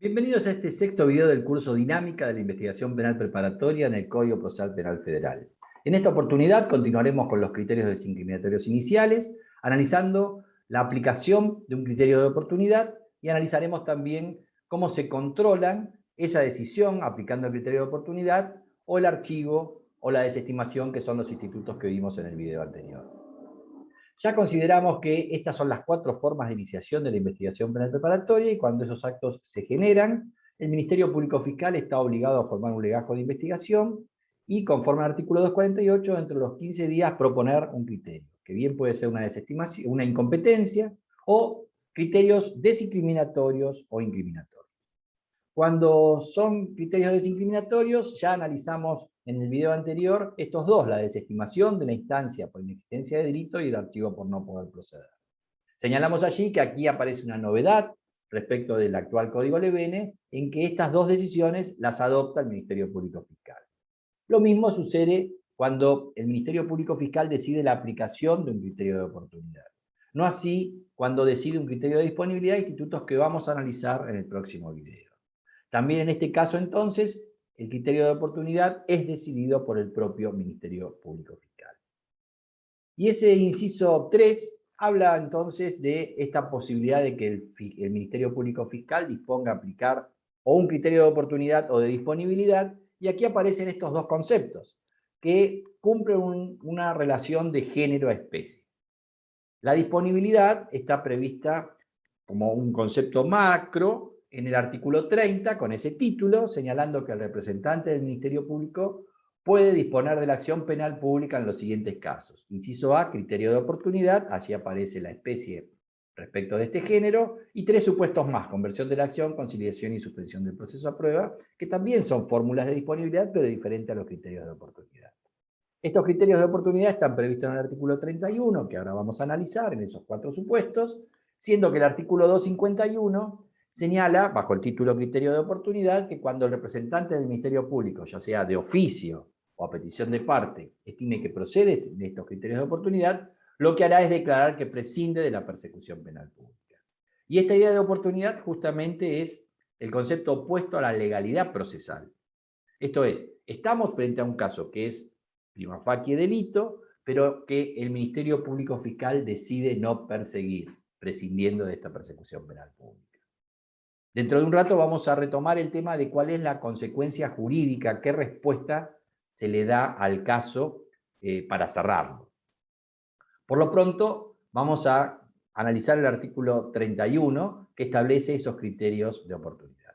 Bienvenidos a este sexto video del curso Dinámica de la Investigación Penal Preparatoria en el Código Procesal Penal Federal. En esta oportunidad continuaremos con los criterios desincriminatorios iniciales, analizando la aplicación de un criterio de oportunidad y analizaremos también cómo se controlan esa decisión aplicando el criterio de oportunidad o el archivo o la desestimación, que son los institutos que vimos en el video anterior. Ya consideramos que estas son las 4 formas de iniciación de la investigación penal preparatoria y cuando esos actos se generan, el Ministerio Público Fiscal está obligado a formar un legajo de investigación y, conforme al artículo 248, dentro de los 15 días proponer un criterio, que bien puede ser una desestimación, una incompetencia o criterios desincriminatorios o incriminatorios. Cuando son criterios desincriminatorios, ya analizamos en el video anterior estos dos, la desestimación de la instancia por inexistencia de delito y el archivo por no poder proceder. Señalamos allí que aquí aparece una novedad respecto del actual Código Levene, en que estas dos decisiones las adopta el Ministerio Público Fiscal. Lo mismo sucede cuando el Ministerio Público Fiscal decide la aplicación de un criterio de oportunidad. No así cuando decide un criterio de disponibilidad de institutos que vamos a analizar en el próximo video. También en este caso, entonces, el criterio de oportunidad es decidido por el propio Ministerio Público Fiscal. Y ese inciso 3 habla entonces de esta posibilidad de que el Ministerio Público Fiscal disponga a aplicar o un criterio de oportunidad o de disponibilidad, y aquí aparecen estos dos conceptos, que cumplen una relación de género-especie. La disponibilidad está prevista como un concepto macro en el artículo 30, con ese título, señalando que el representante del Ministerio Público puede disponer de la acción penal pública en los siguientes casos. Inciso A, criterio de oportunidad, allí aparece la especie respecto de este género, y 3 supuestos más: conversión de la acción, conciliación y suspensión del proceso a prueba, que también son fórmulas de disponibilidad, pero diferentes a los criterios de oportunidad. Estos criterios de oportunidad están previstos en el artículo 31, que ahora vamos a analizar en esos 4 supuestos, siendo que el artículo 251 señala, bajo el título criterio de oportunidad, que cuando el representante del Ministerio Público, ya sea de oficio o a petición de parte, estime que procede de estos criterios de oportunidad, lo que hará es declarar que prescinde de la persecución penal pública. Y esta idea de oportunidad justamente es el concepto opuesto a la legalidad procesal. Esto es, estamos frente a un caso que es prima facie delito, pero que el Ministerio Público Fiscal decide no perseguir, prescindiendo de esta persecución penal pública. Dentro de un rato vamos a retomar el tema de cuál es la consecuencia jurídica, qué respuesta se le da al caso para cerrarlo. Por lo pronto, vamos a analizar el artículo 31, que establece esos criterios de oportunidad.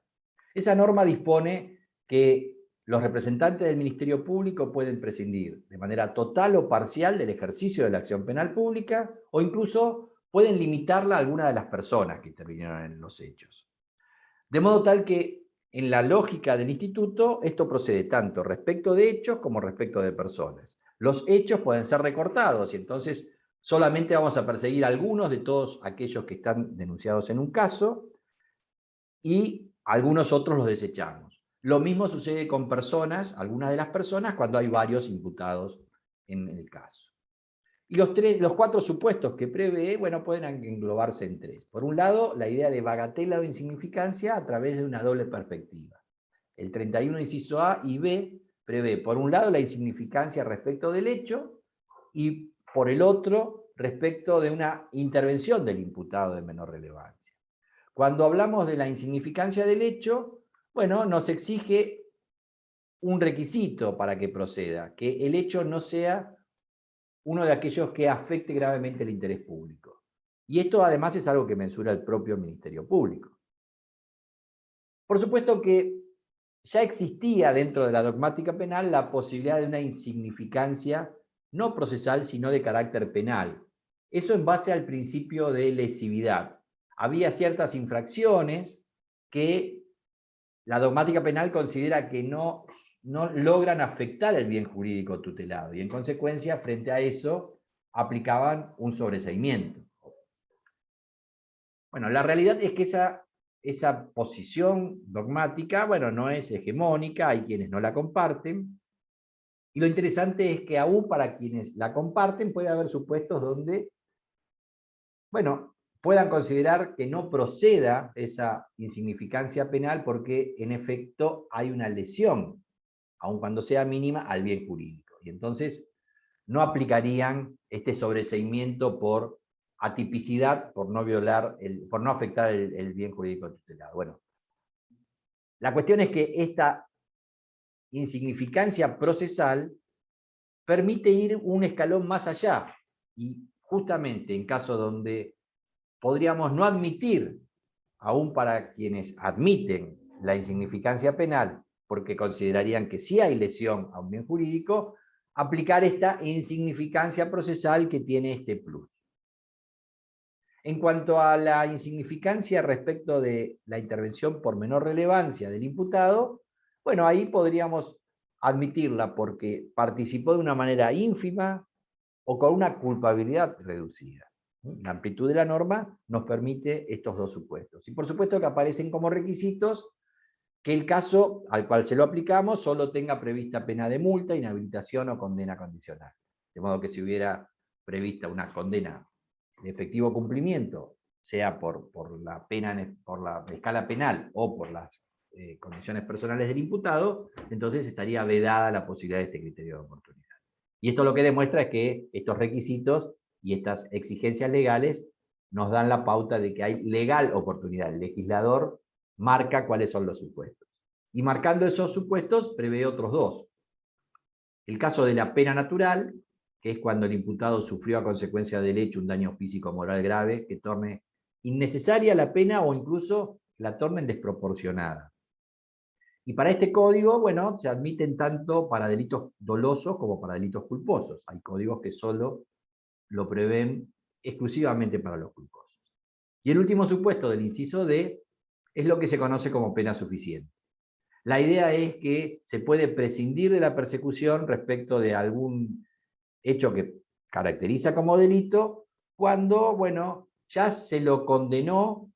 Esa norma dispone que los representantes del Ministerio Público pueden prescindir de manera total o parcial del ejercicio de la acción penal pública, o incluso pueden limitarla a alguna de las personas que intervinieron en los hechos. De modo tal que, en la lógica del instituto, esto procede tanto respecto de hechos como respecto de personas. Los hechos pueden ser recortados y entonces solamente vamos a perseguir a algunos de todos aquellos que están denunciados en un caso, y algunos otros los desechamos. Lo mismo sucede con personas, algunas de las personas, cuando hay varios imputados en el caso. Y los 4 supuestos que prevé, bueno, pueden englobarse en 3. Por un lado, la idea de bagatela o insignificancia a través de una doble perspectiva. El 31, inciso A y B, prevé, por un lado, la insignificancia respecto del hecho y, por el otro, respecto de una intervención del imputado de menor relevancia. Cuando hablamos de la insignificancia del hecho, bueno, nos exige un requisito para que proceda, que el hecho no sea uno de aquellos que afecte gravemente el interés público. Y esto además es algo que mensura el propio Ministerio Público. Por supuesto que ya existía dentro de la dogmática penal la posibilidad de una insignificancia no procesal, sino de carácter penal. Eso en base al principio de lesividad. Había ciertas infracciones que la dogmática penal considera que no logran afectar el bien jurídico tutelado y en consecuencia, frente a eso, aplicaban un sobreseimiento. Bueno, la realidad es que esa posición dogmática, bueno, no es hegemónica, hay quienes no la comparten, y lo interesante es que aún para quienes la comparten puede haber supuestos donde, bueno, puedan considerar que no proceda esa insignificancia penal porque en efecto hay una lesión, aun cuando sea mínima, al bien jurídico. Y entonces no aplicarían este sobreseimiento por atipicidad, por no violar, por no afectar el bien jurídico tutelado. Bueno, la cuestión es que esta insignificancia procesal permite ir un escalón más allá, y justamente en casos donde podríamos no admitir, aún para quienes admiten la insignificancia penal, porque considerarían que sí hay lesión a un bien jurídico, aplicar esta insignificancia procesal que tiene este plus. En cuanto a la insignificancia respecto de la intervención por menor relevancia del imputado, bueno, ahí podríamos admitirla porque participó de una manera ínfima o con una culpabilidad reducida. La amplitud de la norma nos permite estos dos supuestos. Y por supuesto que aparecen como requisitos que el caso al cual se lo aplicamos solo tenga prevista pena de multa, inhabilitación o condena condicional. De modo que si hubiera prevista una condena de efectivo cumplimiento, sea por la pena, por la escala penal o por las condiciones personales del imputado, entonces estaría vedada la posibilidad de este criterio de oportunidad. Y esto lo que demuestra es que estos requisitos y estas exigencias legales nos dan la pauta de que hay legal oportunidad. El legislador marca cuáles son los supuestos. Y marcando esos supuestos, prevé otros dos. El caso de la pena natural, que es cuando el imputado sufrió a consecuencia del hecho un daño físico o moral grave que torne innecesaria la pena o incluso la tornen desproporcionada. Y para este código, bueno, se admiten tanto para delitos dolosos como para delitos culposos. Hay códigos que solo lo prevén exclusivamente para los culposos. Y el último supuesto del inciso D es lo que se conoce como pena suficiente. La idea es que se puede prescindir de la persecución respecto de algún hecho que caracteriza como delito cuando, bueno, ya se lo condenó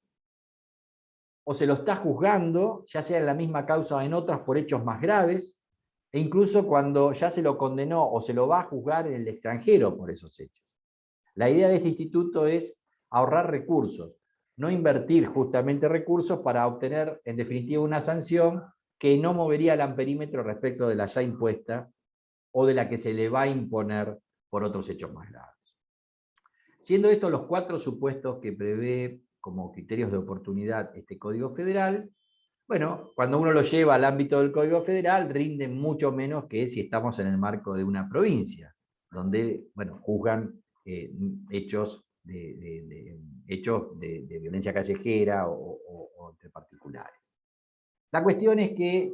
o se lo está juzgando, ya sea en la misma causa o en otras por hechos más graves, e incluso cuando ya se lo condenó o se lo va a juzgar en el extranjero por esos hechos. La idea de este instituto es ahorrar recursos, no invertir justamente recursos para obtener, en definitiva, una sanción que no movería el amperímetro respecto de la ya impuesta o de la que se le va a imponer por otros hechos más graves. Siendo estos los 4 supuestos que prevé como criterios de oportunidad este Código Federal, bueno, cuando uno lo lleva al ámbito del Código Federal, rinde mucho menos que si estamos en el marco de una provincia, donde, bueno, juzgan hechos de violencia callejera o entre particulares. La cuestión es que,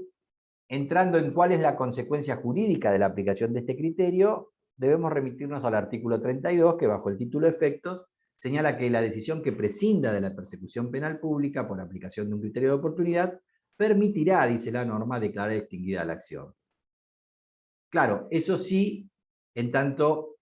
entrando en cuál es la consecuencia jurídica de la aplicación de este criterio, debemos remitirnos al artículo 32, que bajo el título Efectos, señala que la decisión que prescinda de la persecución penal pública por aplicación de un criterio de oportunidad permitirá, dice la norma, declarar extinguida la acción. Claro, eso sí, en tanto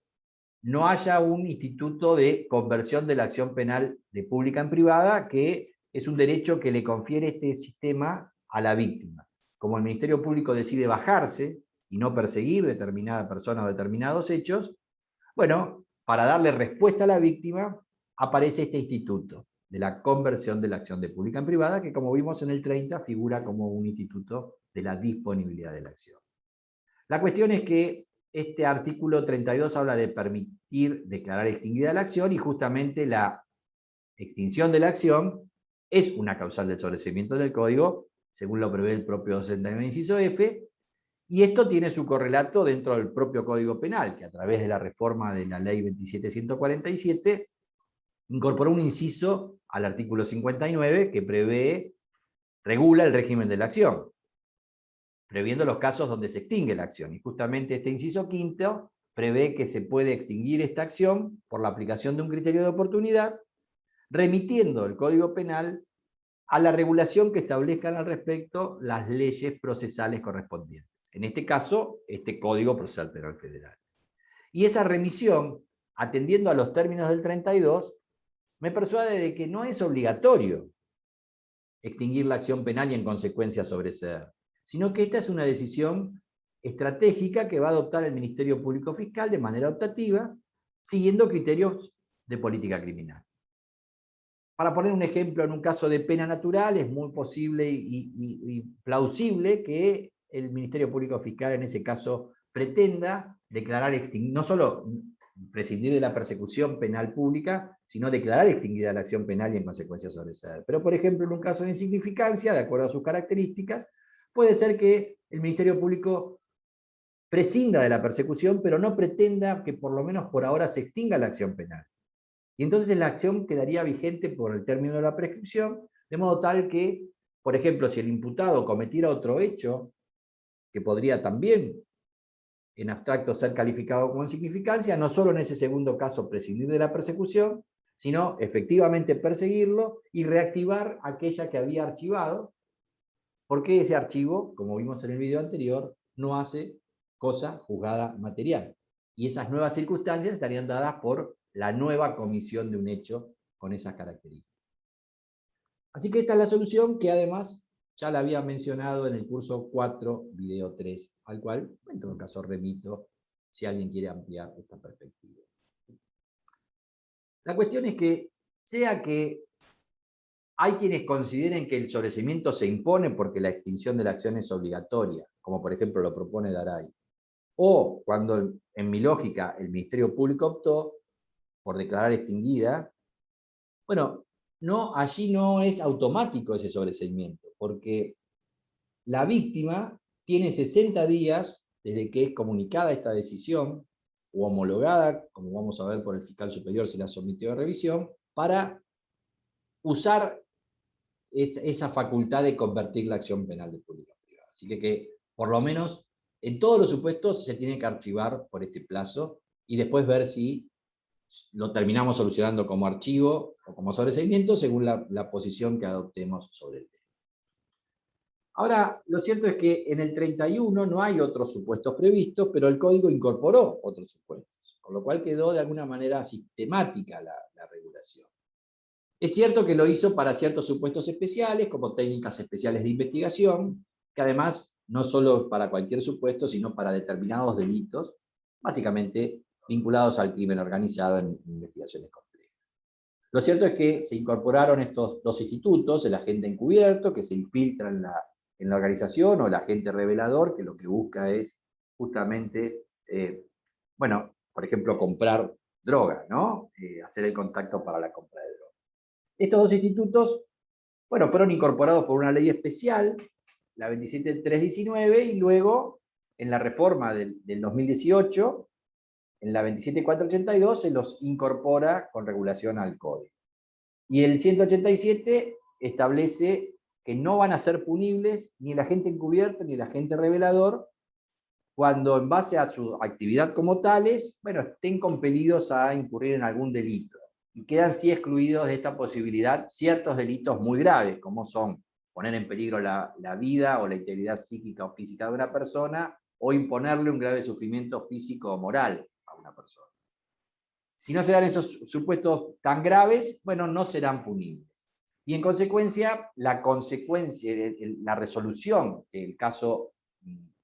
no haya un instituto de conversión de la acción penal de pública en privada, que es un derecho que le confiere este sistema a la víctima. Como el Ministerio Público decide bajarse y no perseguir determinada persona o determinados hechos, bueno, para darle respuesta a la víctima, aparece este instituto de la conversión de la acción de pública en privada, que como vimos en el 30, figura como un instituto de la disponibilidad de la acción. La cuestión es que este artículo 32 habla de permitir declarar extinguida la acción, y justamente la extinción de la acción es una causal del sobreseimiento del Código, según lo prevé el propio 69 inciso F, y esto tiene su correlato dentro del propio Código Penal, que a través de la reforma de la Ley 27.147 incorporó un inciso al artículo 59 que regula el régimen de la acción, previendo los casos donde se extingue la acción. Y justamente este inciso quinto prevé que se puede extinguir esta acción por la aplicación de un criterio de oportunidad, remitiendo el Código Penal a la regulación que establezcan al respecto las leyes procesales correspondientes. En este caso, este Código Procesal Penal Federal. Y esa remisión, atendiendo a los términos del 32, me persuade de que no es obligatorio extinguir la acción penal y en consecuencia sobreseer, sino que esta es una decisión estratégica que va a adoptar el Ministerio Público Fiscal de manera optativa, siguiendo criterios de política criminal. Para poner un ejemplo, en un caso de pena natural, es muy posible y plausible que el Ministerio Público Fiscal en ese caso pretenda declarar no solo prescindir de la persecución penal pública, sino declarar extinguida la acción penal y en consecuencia sobreseer. Pero, por ejemplo, en un caso de insignificancia, de acuerdo a sus características, puede ser que el Ministerio Público prescinda de la persecución, pero no pretenda que por lo menos por ahora se extinga la acción penal. Y entonces la acción quedaría vigente por el término de la prescripción, de modo tal que, por ejemplo, si el imputado cometiera otro hecho, que podría también en abstracto ser calificado como insignificancia, no solo en ese segundo caso prescindir de la persecución, sino efectivamente perseguirlo y reactivar aquella que había archivado, porque ese archivo, como vimos en el video anterior, no hace cosa juzgada material. Y esas nuevas circunstancias estarían dadas por la nueva comisión de un hecho con esas características. Así que esta es la solución que además ya la había mencionado en el curso 4, video 3, al cual en todo caso remito si alguien quiere ampliar esta perspectiva. La cuestión es que, sea que hay quienes consideren que el sobreseimiento se impone porque la extinción de la acción es obligatoria, como por ejemplo lo propone Daray, o cuando en mi lógica el Ministerio Público optó por declarar extinguida, bueno, no, allí no es automático ese sobreseimiento, porque la víctima tiene 60 días desde que es comunicada esta decisión, o homologada, como vamos a ver por el fiscal superior si la sometió a revisión, para usar esa facultad de convertir la acción penal de pública a privada. Así que, por lo menos, en todos los supuestos se tiene que archivar por este plazo y después ver si lo terminamos solucionando como archivo o como sobreseimiento según la posición que adoptemos sobre el tema. Ahora, lo cierto es que en el 31 no hay otros supuestos previstos, pero el código incorporó otros supuestos, con lo cual quedó de alguna manera sistemática la regulación. Es cierto que lo hizo para ciertos supuestos especiales, como técnicas especiales de investigación, que además no solo para cualquier supuesto, sino para determinados delitos, básicamente vinculados al crimen organizado en investigaciones complejas. Lo cierto es que se incorporaron estos dos institutos, el agente encubierto, que se infiltra en la organización, o el agente revelador, que lo que busca es justamente, bueno, por ejemplo, comprar droga, ¿no? Hacer el contacto para la compra de droga. Estos dos institutos, bueno, fueron incorporados por una ley especial, la 27319, y luego, en la reforma del 2018, en la 27482, se los incorpora con regulación al código. Y el 187 establece que no van a ser punibles ni el agente encubierto ni el agente revelador cuando, en base a su actividad como tales, bueno, estén compelidos a incurrir en algún delito. Y quedan sí excluidos de esta posibilidad ciertos delitos muy graves, como son poner en peligro la vida o la integridad psíquica o física de una persona, o imponerle un grave sufrimiento físico o moral a una persona. Si no se dan esos supuestos tan graves, bueno, no serán punibles. Y en consecuencia, la resolución que el caso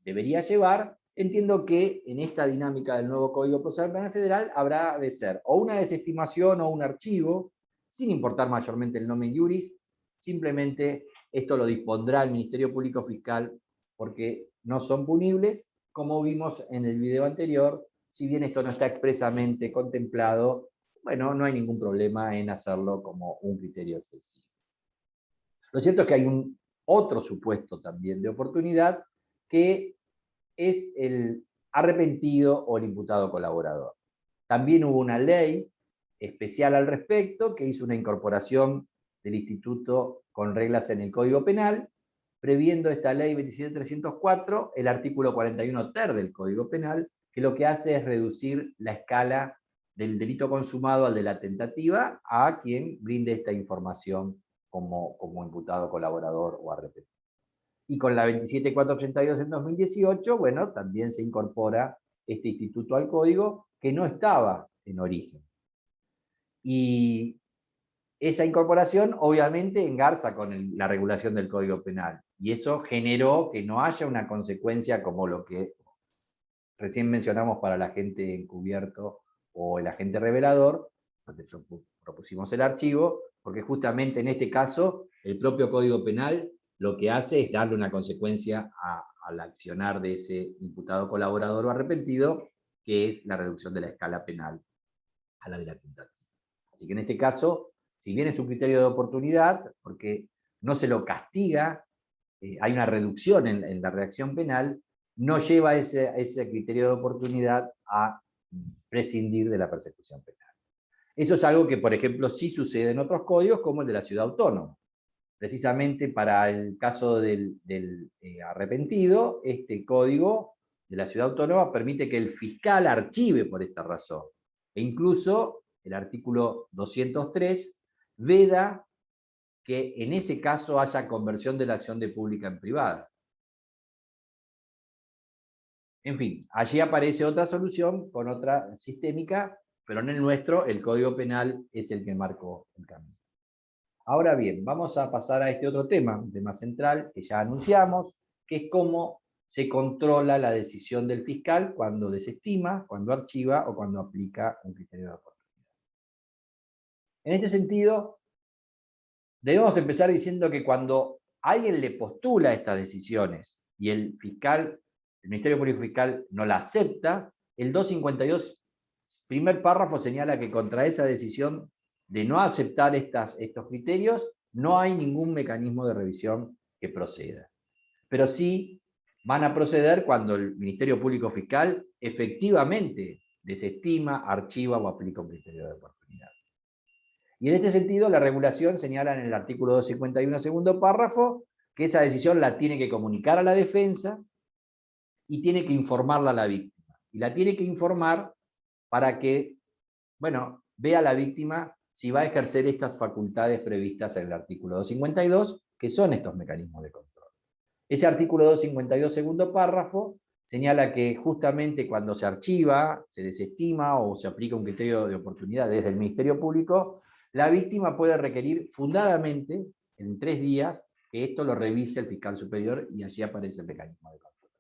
debería llevar, entiendo que en esta dinámica del nuevo Código Procesal Penal Federal habrá de ser o una desestimación o un archivo, sin importar mayormente el nomen iuris, simplemente esto lo dispondrá el Ministerio Público Fiscal porque no son punibles, como vimos en el video anterior. Si bien esto no está expresamente contemplado, bueno, no hay ningún problema en hacerlo como un criterio excesivo. Lo cierto es que hay otro supuesto también de oportunidad, que es el arrepentido o el imputado colaborador. También hubo una ley especial al respecto, que hizo una incorporación del instituto con reglas en el Código Penal, previendo esta ley 27304, el artículo 41 ter del Código Penal, que lo que hace es reducir la escala del delito consumado al de la tentativa a quien brinde esta información como imputado colaborador o arrepentido. Y con la 27482 en 2018, bueno, también se incorpora este instituto al código que no estaba en origen. Y esa incorporación obviamente engarza con la regulación del Código Penal. Y eso generó que no haya una consecuencia como lo que recién mencionamos para el agente encubierto o el agente revelador, donde propusimos el archivo, porque justamente en este caso el propio Código Penal lo que hace es darle una consecuencia al accionar de ese imputado colaborador o arrepentido, que es la reducción de la escala penal a la de la tentativa. Así que en este caso, si bien es un criterio de oportunidad, porque no se lo castiga, hay una reducción en la reacción penal, no lleva ese criterio de oportunidad a prescindir de la persecución penal. Eso es algo que, por ejemplo, sí sucede en otros códigos, como el de la ciudad autónoma. Precisamente para el caso del arrepentido, este código de la ciudad autónoma permite que el fiscal archive por esta razón. E incluso el artículo 203 veda que en ese caso haya conversión de la acción de pública en privada. En fin, allí aparece otra solución con otra sistémica, pero en el nuestro el Código Penal es el que marcó el camino. Ahora bien, vamos a pasar a este otro tema, un tema central que ya anunciamos, que es cómo se controla la decisión del fiscal cuando desestima, cuando archiva o cuando aplica un criterio de oportunidad. En este sentido, debemos empezar diciendo que cuando alguien le postula estas decisiones y el Ministerio Público Fiscal no la acepta, el 252, primer párrafo, señala que contra esa decisión de no aceptar estos criterios no hay ningún mecanismo de revisión que proceda. Pero sí van a proceder cuando el Ministerio Público Fiscal efectivamente desestima, archiva o aplica un criterio de oportunidad. Y en este sentido, la regulación señala en el artículo 251, segundo párrafo, que esa decisión la tiene que comunicar a la defensa y tiene que informarla a la víctima. Y la tiene que informar para que, bueno, vea la víctima si va a ejercer estas facultades previstas en el artículo 252, que son estos mecanismos de control. Ese artículo 252, segundo párrafo, señala que justamente cuando se archiva, se desestima o se aplica un criterio de oportunidad desde el Ministerio Público, la víctima puede requerir fundadamente, en 3 días, que esto lo revise el fiscal superior y allí aparece el mecanismo de control.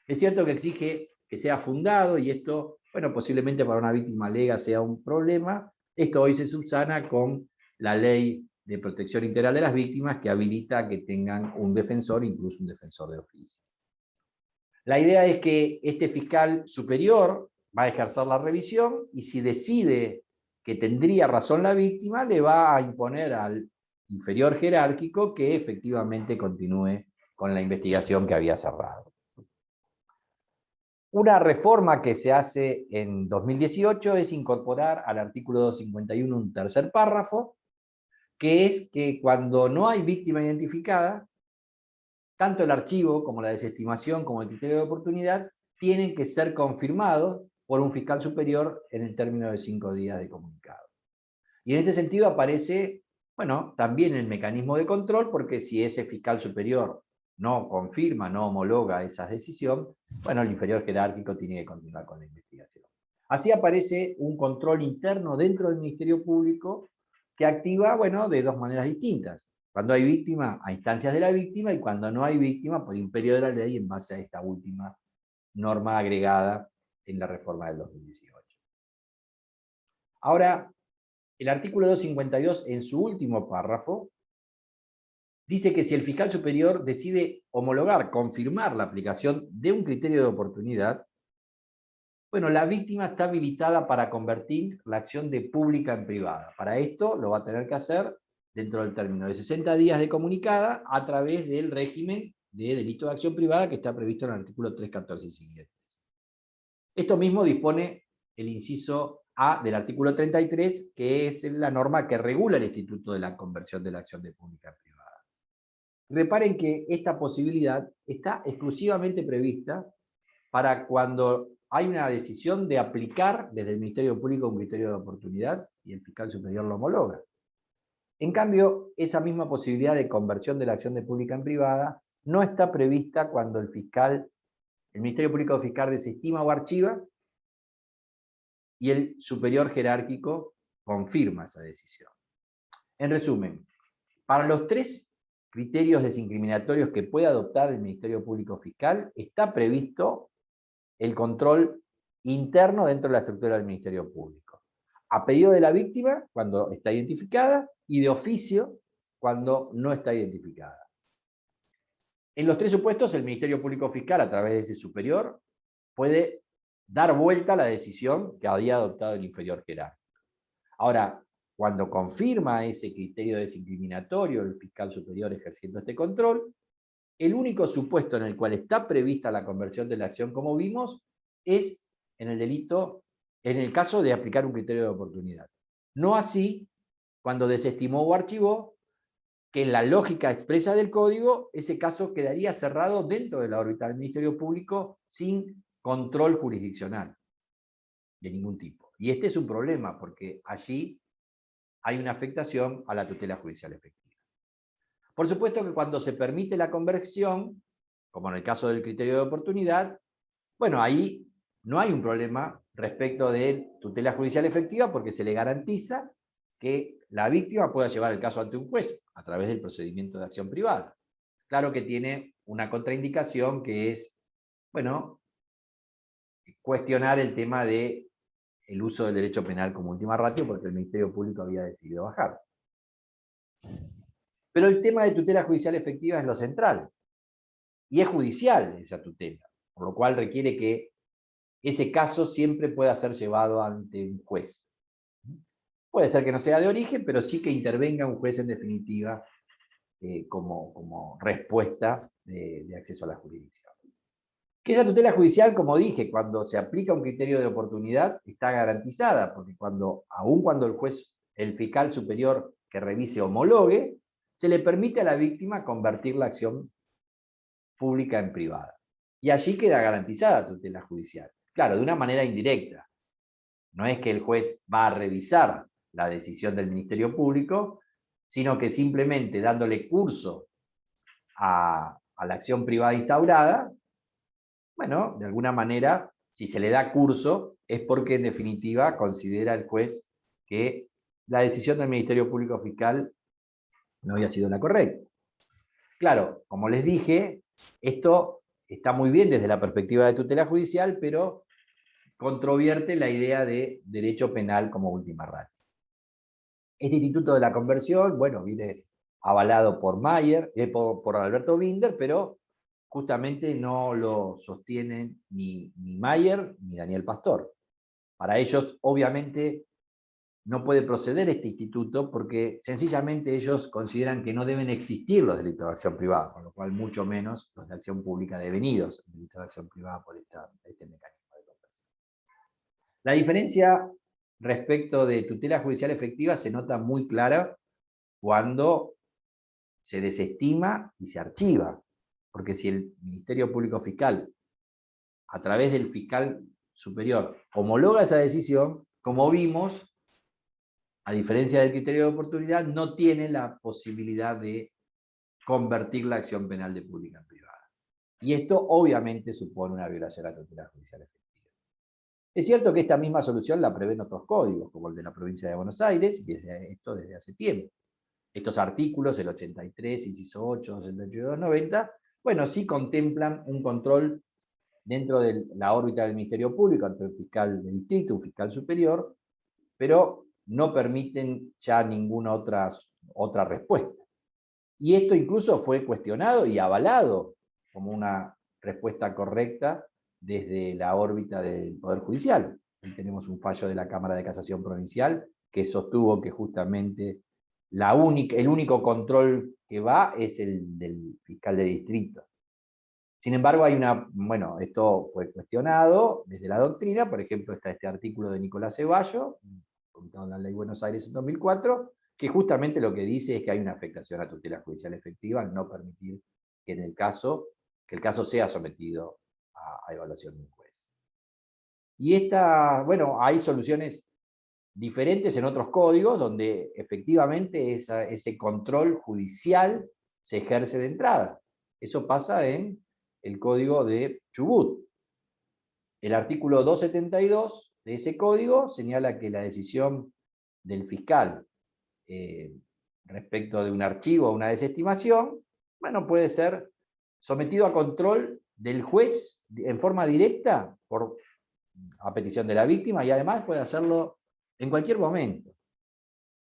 Es cierto que exige que sea fundado y esto, bueno, posiblemente para una víctima lega sea un problema. Esto hoy se subsana con la ley de protección integral de las víctimas que habilita que tengan un defensor, incluso un defensor de oficio. La idea es que este fiscal superior va a ejercer la revisión y si decide que tendría razón la víctima, le va a imponer al inferior jerárquico que efectivamente continúe con la investigación que había cerrado. Una reforma que se hace en 2018 es incorporar al artículo 251 un tercer párrafo, que es que cuando no hay víctima identificada, tanto el archivo como la desestimación como el criterio de oportunidad tienen que ser confirmados por un fiscal superior en el término de 5 días de comunicado. Y en este sentido aparece, bueno, también el mecanismo de control, porque si ese fiscal superior no confirma, no homologa esa decisión, bueno, el inferior jerárquico tiene que continuar con la investigación. Así aparece un control interno dentro del Ministerio Público que activa, bueno, de 2 maneras distintas. Cuando hay víctima, a instancias de la víctima, y cuando no hay víctima, por imperio de la ley en base a esta última norma agregada en la reforma del 2018. Ahora, el artículo 252, en su último párrafo, dice que si el fiscal superior decide homologar, confirmar la aplicación de un criterio de oportunidad, bueno, la víctima está habilitada para convertir la acción de pública en privada. Para esto lo va a tener que hacer dentro del término de 60 días de comunicada a través del régimen de delito de acción privada que está previsto en el artículo 314 y siguientes. Esto mismo dispone el inciso A del artículo 33, que es la norma que regula el instituto de la conversión de la acción de pública en privada. Reparen que esta posibilidad está exclusivamente prevista para cuando hay una decisión de aplicar desde el Ministerio Público un criterio de oportunidad y el fiscal superior lo homologa. En cambio, esa misma posibilidad de conversión de la acción de pública en privada no está prevista cuando el Ministerio Público Fiscal desestima o archiva y el superior jerárquico confirma esa decisión. En resumen, para los 3 criterios desincriminatorios que puede adoptar el Ministerio Público Fiscal, está previsto el control interno dentro de la estructura del Ministerio Público. a pedido de la víctima cuando está identificada y de oficio cuando no está identificada. En los tres supuestos, el Ministerio Público Fiscal, a través de ese superior, puede dar vuelta a la decisión que había adoptado el inferior jerárquico. Ahora, cuando confirma ese criterio desincriminatorio el fiscal superior ejerciendo este control, el único supuesto en el cual está prevista la conversión de la acción, como vimos, es en el delito, en el caso de aplicar un criterio de oportunidad. No así cuando desestimó o archivó, que en la lógica expresa del código, ese caso quedaría cerrado dentro de la órbita del Ministerio Público sin control jurisdiccional de ningún tipo. Y este es un problema, porque allí hay una afectación a la tutela judicial efectiva. Por supuesto que cuando se permite la conversión, como en el caso del criterio de oportunidad, bueno, ahí no hay un problema respecto de tutela judicial efectiva porque se le garantiza que la víctima pueda llevar el caso ante un juez a través del procedimiento de acción privada. Claro que tiene una contraindicación que es, bueno, cuestionar el tema de el uso del derecho penal como última ratio porque el Ministerio Público había decidido bajar. Pero el tema de tutela judicial efectiva es lo central. Y es judicial esa tutela, por lo cual requiere que ese caso siempre pueda ser llevado ante un juez. Puede ser que no sea de origen, pero sí que intervenga un juez en definitiva como respuesta de acceso a la jurisdicción. Que esa tutela judicial, como dije, cuando se aplica un criterio de oportunidad, está garantizada, porque aun cuando el juez, el fiscal superior que revise homologue, se le permite a la víctima convertir la acción pública en privada. Y allí queda garantizada la tutela judicial. Claro, de una manera indirecta. No es que el juez va a revisar la decisión del Ministerio Público, sino que simplemente dándole curso a la acción privada instaurada, bueno, de alguna manera, si se le da curso, es porque en definitiva considera el juez que la decisión del Ministerio Público Fiscal no había sido la correcta. Claro, como les dije, esto está muy bien desde la perspectiva de tutela judicial, pero controvierte la idea de derecho penal como última ratio. Este instituto de la conversión, bueno, viene avalado por Mayer, por Alberto Binder, pero justamente no lo sostienen ni Mayer ni Daniel Pastor. Para ellos, obviamente, no puede proceder este instituto porque sencillamente ellos consideran que no deben existir los delitos de acción privada, con lo cual mucho menos los de acción pública devenidos en delitos de acción privada por este mecanismo de conversión. La diferencia respecto de tutela judicial efectiva se nota muy clara cuando se desestima y se archiva, porque si el Ministerio Público Fiscal, a través del fiscal superior, homologa esa decisión, como vimos, a diferencia del criterio de oportunidad, no tiene la posibilidad de convertir la acción penal de pública en privada. Y esto obviamente supone una violación a la tutela judicial efectiva. Es cierto que esta misma solución la prevén otros códigos, como el de la provincia de Buenos Aires, y esto desde hace tiempo. Estos artículos, el 83, inciso 8, 82, 90, bueno, sí contemplan un control dentro de la órbita del Ministerio Público ante el fiscal de distrito, un fiscal superior, pero no permiten ya ninguna otra respuesta. Y esto incluso fue cuestionado y avalado como una respuesta correcta desde la órbita del Poder Judicial. Ahí tenemos un fallo de la Cámara de Casación Provincial que sostuvo que justamente el único control que va es el del fiscal de distrito. Sin embargo, bueno, esto fue cuestionado desde la doctrina, por ejemplo, está este artículo de Nicolás Ceballo, publicado en la Ley Buenos Aires en 2004, que justamente lo que dice es que hay una afectación a tutela judicial efectiva al no permitir que el caso sea sometido a evaluación de un juez. Y bueno, hay soluciones diferentes en otros códigos donde efectivamente ese control judicial se ejerce de entrada. Eso pasa en el código de Chubut. El artículo 272 de ese código señala que la decisión del fiscal respecto de un archivo o una desestimación, bueno, puede ser sometido a control del juez en forma directa a petición de la víctima y además puede hacerlo en cualquier momento.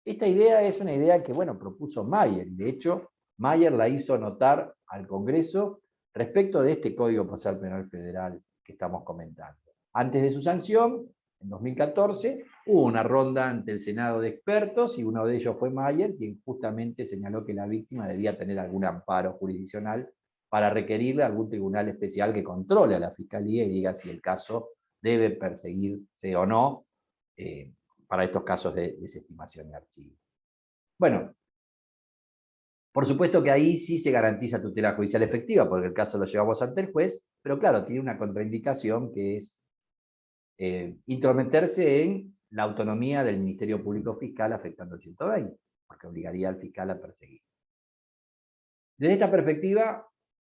Esta idea es una idea que, bueno, propuso Mayer, y de hecho, Mayer la hizo notar al Congreso respecto de este Código Procesal Penal Federal que estamos comentando. Antes de su sanción, en 2014, hubo una ronda ante el Senado de expertos, y uno de ellos fue Mayer, quien justamente señaló que la víctima debía tener algún amparo jurisdiccional para requerirle a algún tribunal especial que controle a la Fiscalía y diga si el caso debe perseguirse o no, para estos casos de desestimación de archivo. Bueno, por supuesto que ahí sí se garantiza tutela judicial efectiva, porque el caso lo llevamos ante el juez, pero claro, tiene una contraindicación que es intrometerse en la autonomía del Ministerio Público Fiscal afectando el 120, porque obligaría al fiscal a perseguir. Desde esta perspectiva,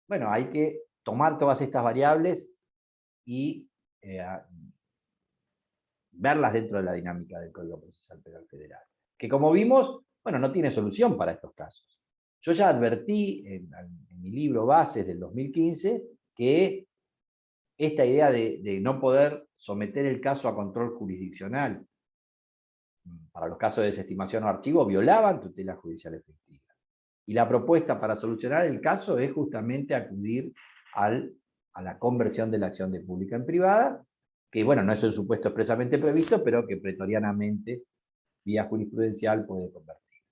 bueno, hay que tomar todas estas variables y verlas dentro de la dinámica del Código Procesal Penal Federal, que como vimos, bueno, no tiene solución para estos casos. Yo ya advertí en mi libro Bases del 2015 que esta idea de no poder someter el caso a control jurisdiccional para los casos de desestimación o archivo violaban tutela judicial efectiva. Y la propuesta para solucionar el caso es justamente acudir a la conversión de la acción de pública en privada, que bueno, no es un supuesto expresamente previsto, pero que pretorianamente, vía jurisprudencial, puede convertirse.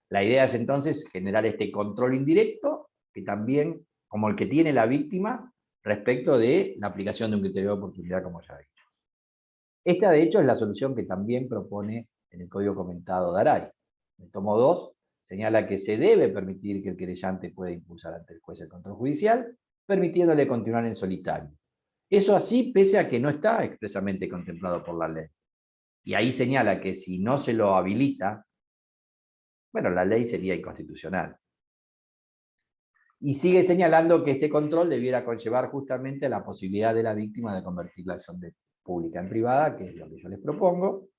La idea es entonces generar este control indirecto, que también, como el que tiene la víctima, respecto de la aplicación de un criterio de oportunidad, como ya he dicho. Esta, de hecho, es la solución que también propone en el código comentado Daray. El tomo 2 señala que se debe permitir que el querellante pueda impulsar ante el juez el control judicial, permitiéndole continuar en solitario. Eso así, pese a que no está expresamente contemplado por la ley. Y ahí señala que si no se lo habilita, bueno, la ley sería inconstitucional. Y sigue señalando que este control debiera conllevar justamente la posibilidad de la víctima de convertir la acción de pública en privada, que es lo que yo les propongo,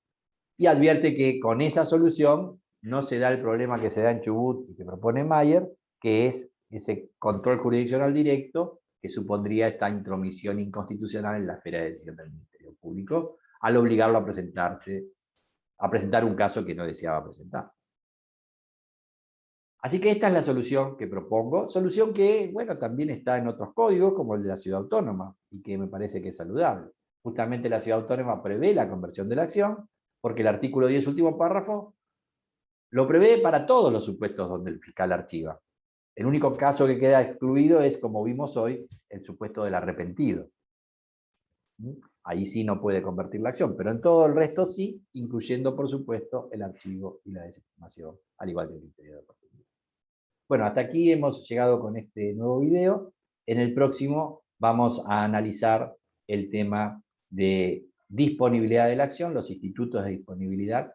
y advierte que con esa solución no se da el problema que se da en Chubut y que propone Mayer, que es ese control jurisdiccional directo que supondría esta intromisión inconstitucional en la esfera de decisión del Ministerio Público, al obligarlo a presentar un caso que no deseaba presentar. Así que esta es la solución que propongo, solución que, bueno, también está en otros códigos, como el de la Ciudad Autónoma, y que me parece que es saludable. Justamente la Ciudad Autónoma prevé la conversión de la acción, porque el artículo 10, último párrafo, lo prevé para todos los supuestos donde el fiscal archiva. El único caso que queda excluido es, como vimos hoy, el supuesto del arrepentido. Ahí sí no puede convertir la acción, pero en todo el resto sí, incluyendo, por supuesto, el archivo y la desestimación, al igual que el criterio de oportunidad. Bueno, hasta aquí hemos llegado con este nuevo video. En el próximo vamos a analizar el tema de disponibilidad de la acción, los institutos de disponibilidad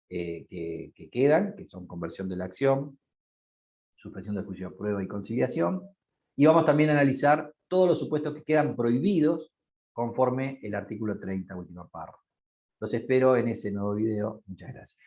que quedan, que son conversión de la acción, suspensión del juicio de prueba y conciliación. Y vamos también a analizar todos los supuestos que quedan prohibidos conforme el artículo 30, último párrafo. Los espero en ese nuevo video. Muchas gracias.